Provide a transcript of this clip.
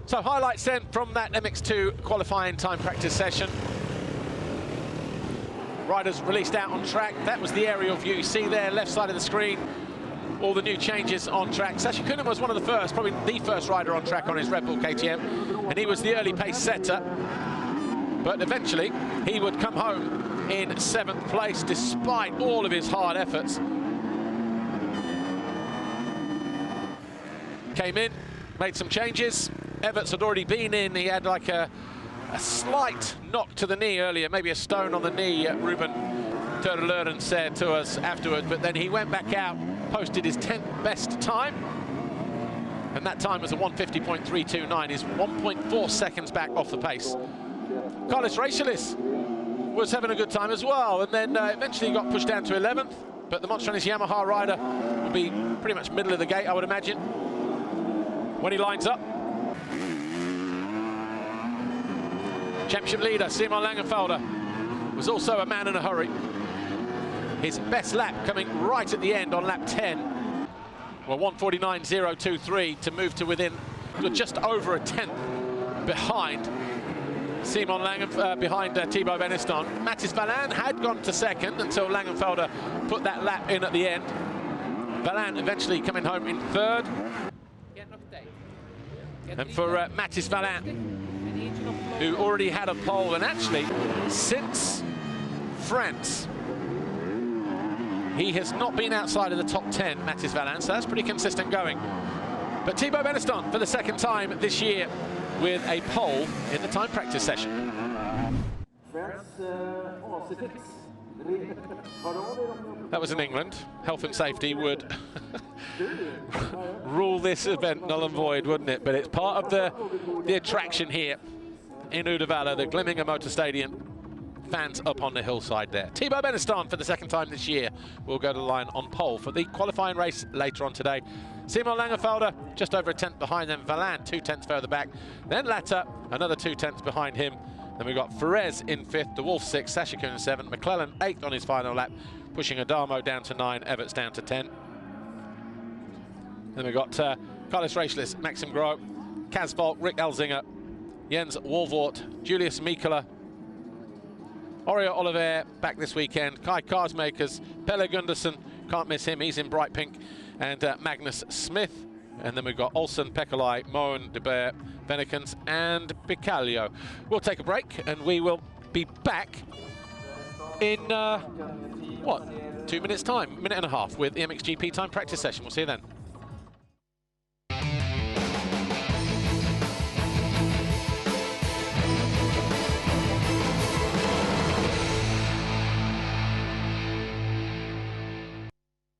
So highlights then from that MX2 qualifying time practice session. Riders released out on track. That was the aerial view. You see there, left side of the screen, all the new changes on track. Sashi Kunin was one of the first, probably the first rider on track on his Red Bull KTM, and he was the early pace setter. But eventually, he would come home in 7th place, despite all of his hard efforts. Came in, made some changes. Everts had already been in. He had like a slight knock to the knee earlier, maybe a stone on the knee, Ruben Terleuren said to us afterwards, but then he went back out, posted his 10th best time, and that time was a 150.329. He's 1.4 seconds back off the pace. Carlos Rachalis was having a good time as well, and then eventually got pushed down to 11th, but the Monstranis Yamaha rider will be pretty much middle of the gate, I would imagine, when he lines up. Championship leader, Simon Langenfelder, was also a man in a hurry. His best lap coming right at the end on lap 10. Well, 1:49.023 to move to within just over a 10th behind Simon behind Thibaut Beniston. Mathis Valin had gone to second until Langenfelder put that lap in at the end. Valin eventually coming home in 3rd. And for Mathis Valin, who already had a pole, and actually, since France, he has not been outside of the top 10, Mathis Valin, so that's pretty consistent going. But Thibaut Beniston, for the 2nd time this year, with a pole in the time practice session. That was in England. Health and safety would rule this event null and void, wouldn't it? But it's part of the attraction here in Uddevalla, the Glimminger Motor Stadium. Fans up on the hillside there. Thibaut Beniston, for the 2nd time this year, will go to the line on pole for the qualifying race later on today. Simon Langenfelder just over a 10th behind them. Valin 2 tenths further back. Then Latta another 2 tenths behind him. Then we've got Ferez in 5th, De Wolf 6th, Sashi Kunin 7th, McClellan 8th on his final lap, pushing Adamo down to 9, Everts down to 10. Then we've got Carlos Rachalis, Maxim Gros, Kaz Volk, Rick Elzinger, Jens Wolvort, Julius Mikola, Oriol Oliver back this weekend, Kai Karsmakers, Pelle Gundersen, can't miss him, he's in bright pink, and Magnus Smith. And then we've got Olsen, Pekalai, Moen, De Beer, Venekens, and Bicalio. We'll take a break, and we will be back in, what, 2 minutes' time, minute and a half, with the MXGP time practice session. We'll see you then.